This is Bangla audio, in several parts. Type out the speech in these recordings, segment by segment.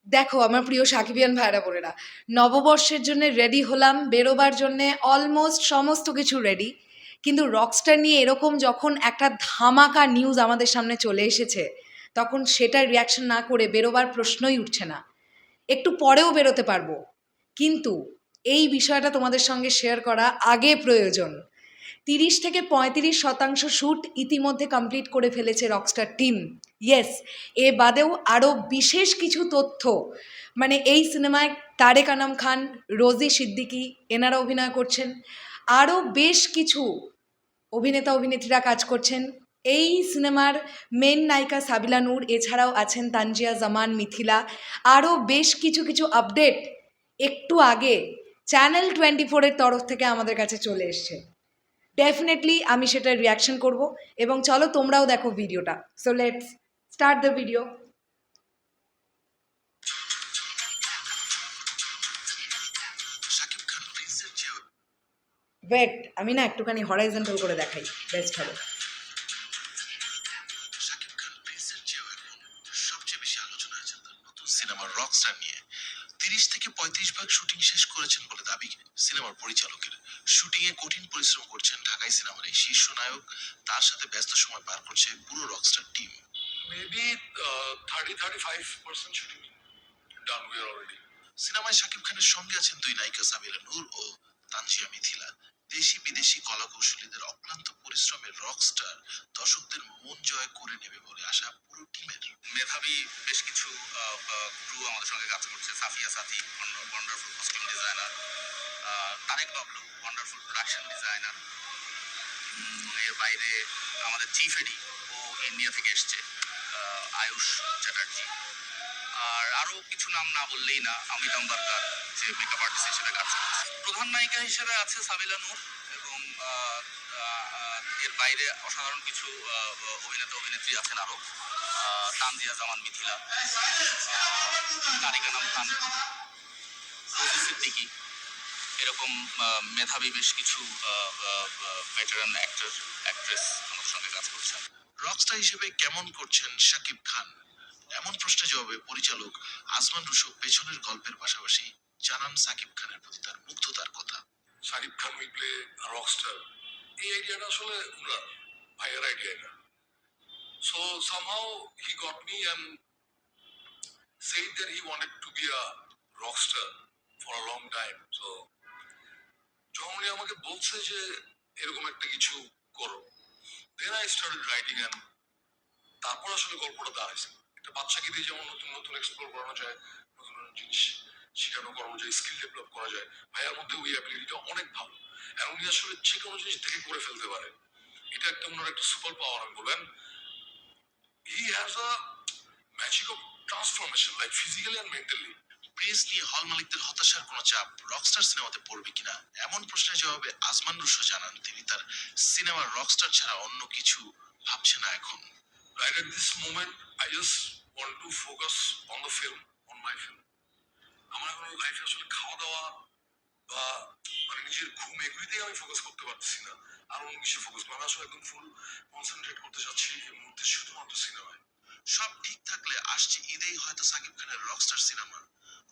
দেখো আমার প্রিয় সাকিবিয়ান ভাইরা বোনেরা, নববর্ষের জন্য রেডি হলাম, বেরোবার জন্যে অলমোস্ট সমস্ত কিছু রেডি। কিন্তু রকস্টার নিয়ে এরকম যখন একটা ধামাকা নিউজ আমাদের সামনে চলে এসেছে, তখন সেটার রিয়াকশন না করে বেরোবার প্রশ্নই উঠছে না। একটু পরেও বেরোতে পারবো, কিন্তু এই বিষয়টা তোমাদের সঙ্গে শেয়ার করা আগে প্রয়োজন। 30 থেকে 35% শ্যুট ইতিমধ্যে কমপ্লিট করে ফেলেছে রকস্টার টিম। ইয়েস, এ বাদেও আরও বিশেষ কিছু তথ্য, মানে এই সিনেমায় তারেক আনাম খান, রোজি সিদ্দিকী এনারা অভিনয় করছেন, আরও বেশ কিছু অভিনেতা অভিনেত্রীরা কাজ করছেন। এই সিনেমার মেন নায়িকা সাবিলা নূর, এছাড়াও আছেন তানজিয়া জামান, মিথিলা। আরও বেশ কিছু কিছু আপডেট একটু আগে চ্যানেল 24-এর তরফ থেকে আমাদের কাছে চলে এসছে। ডেফিনেটলি আমি সেটার রিয়াকশন করব, এবং চলো তোমরাও দেখো ভিডিওটা। So let's start the video. Wait, আমি না একটুখানি হরাইজন্টাল করে দেখাই, বেস্ট হবে। শাকিব খান প্রিন্সের চেয়েও এখন সবচেয়ে বেশি আলোচনা আছে তার নতুন সিনেমার রকস্টার নিয়ে। 30 থেকে 35 ভাগ শুটিং শেষ করেছেন বলে দাবি সিনেমার পরিচালকের। শুটিং এ কঠিন পরিশ্রম করছেন ঢাকাই সিনেমার এই শীর্ষ নায়ক, তার সাথে ব্যস্ত সময় পার করছে পুরো Rockstar team. Maybe 30-35% shooting done. We are already. সিনেমায় শাকিব খানের সঙ্গে আছেন দুই নায়িকা সাবিলা নূর ও তানজিয়া মিথিলা। দেশি বিদেশি কলাকৌশলীদের অক্লান্ত পরিশ্রমের রকস্টার দর্শকদের মন জয় করে নেবে বলে আশা পুরো টিমের। মেধাবী বেশ কিছু ক্রু আমাদের সঙ্গে কাজ করছে। Safia Sathi, wonderful costume designer, Tarek Bablu, wonderful production designer. এর বাইরে আমাদের চিফ এডি, ও ইন্ডিয়া থেকে এসছে, আয়ুষ চ্যাটার্জি। আর আরো কিছু নাম না বললেই না, অমিত আম্বারকার যে মেকআপ আর্টিস্ট হিসেবে কাজ করছে। প্রধান নায়িকা হিসেবে আছে সাবিলা নূর, এবং এর বাইরে অসাধারণ কিছু অভিনেতা অভিনেত্রী আছেন আরো। তানজিয়া জামান, মিথিলা, তারেক আনাম খান, রোজি সিদ্দিকী, এরকম মেধাবী বেশ কিছু ভেটারান অ্যাক্টর অ্যাক্ট্রেস আমাদের সঙ্গে কাজ করছেন। রকস্টার হিসেবে কেমন করছেন শাকিব খান, এমন প্রশ্নের জবাবে পরিচালক আজমান রুশো পেছনের গল্পের পাশাপাশি জানান সাকিব খানের প্রতি তার মুগ্ধতার কথা। Shahid Khan will play a rockstar. এই আইডিয়াটা আসলে উনার ভাইয়ের আইডিয়া না। So somehow he got me and said that he wanted to be a rockstar for a long time. So যখন উনি আমাকে বলছে যে এরকম একটা কিছু করো, then I started writing, and তারপর আসলে গল্পটা দাঁড়াইছে। একটা বাচ্চাকে দিয়ে যেমন নতুন নতুন এক্সপ্লোর করানো যায়, নতুন নতুন জিনিস শেখানো করানো যায়, স্কিল ডেভেলপ করা যায়, ভাইয়ার মধ্যে ওই অ্যাবিলিটিটা অনেক ভালো। আর উনি আসলে যে কোনো জিনিস দেখে করে ফেলতে পারে, এটা একটা ওনার একটা সুপার পাওয়ার আমি বলবেন। He has a magic of transformation, like physically and mentally. Prince নিয়ে হল মালিকদের হতাশার কোনো চাপ রকস্টার সিনেমাতে পড়বে কিনা, এমন প্রশ্নের জবাবে আজমান রুশো জানান তিনি তার সিনেমার রকস্টার ছাড়া অন্য কিছু ভাবছে না এখন। Right at this moment, I just want to focus on the film, on my film. আমার এখন লাইফে আসলে খাওয়া দাওয়া বা মানে নিজের ঘুম এগুলিতেই আমি ফোকাস করতে পারছি না। আর অন্য কিছু ফোকাস আমি আসলে একদম ফুল কনসেন্ট্রেট করতে চাচ্ছি এই মুহূর্তে শুধুমাত্র সিনেমায়। সব ঠিক থাকলে আসছে ঈদেই হয়তো সাকিব খানের রকস্টার সিনেমা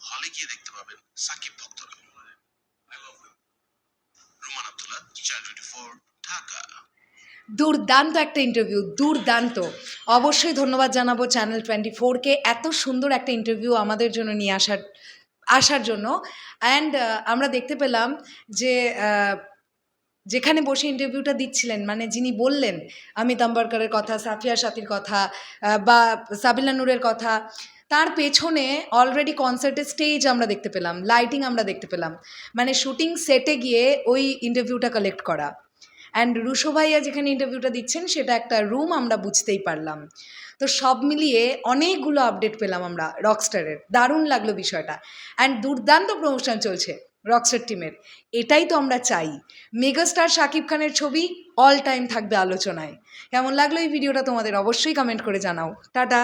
হলে গিয়ে দেখতে পাবেন সাকিব ভক্তরা। I love you. Ruman Abdullah, channel 24, Dhaka. দুর্দান্ত একটা ইন্টারভিউ, দুর্দান্ত। অবশ্যই ধন্যবাদ জানাবো চ্যানেল 24-কে এত সুন্দর একটা ইন্টারভিউ আমাদের জন্য নিয়ে আসার জন্য। অ্যান্ড আমরা দেখতে পেলাম যে যেখানে বসে ইন্টারভিউটা দিচ্ছিলেন, মানে যিনি বললেন অমিত আম্বারকারের কথা, সাফিয়া সাথীর কথা, বা সাবিলা নূরের কথা, তার পেছনে অলরেডি কনসার্টের স্টেজ আমরা দেখতে পেলাম, লাইটিং আমরা দেখতে পেলাম, মানে শুটিং সেটে গিয়ে ওই ইন্টারভিউটা কালেক্ট করা। অ্যান্ড রুশো ভাইয়া যেখানে ইন্টারভিউটা দিচ্ছেন সেটা একটা রুম, আমরা বুঝতেই পারলাম। তো সব মিলিয়ে অনেকগুলো আপডেট পেলাম আমরা রকস্টারের, দারুণ লাগলো বিষয়টা। অ্যান্ড দুর্দান্ত প্রমোশন চলছে রকস্টার টিমের, এটাই তো আমরা চাই। মেগাস্টার শাকিব খানের ছবি অল টাইম থাকবে আলোচনায়। কেমন লাগলো এই ভিডিওটা তোমাদের, অবশ্যই কমেন্ট করে জানাও। টাটা।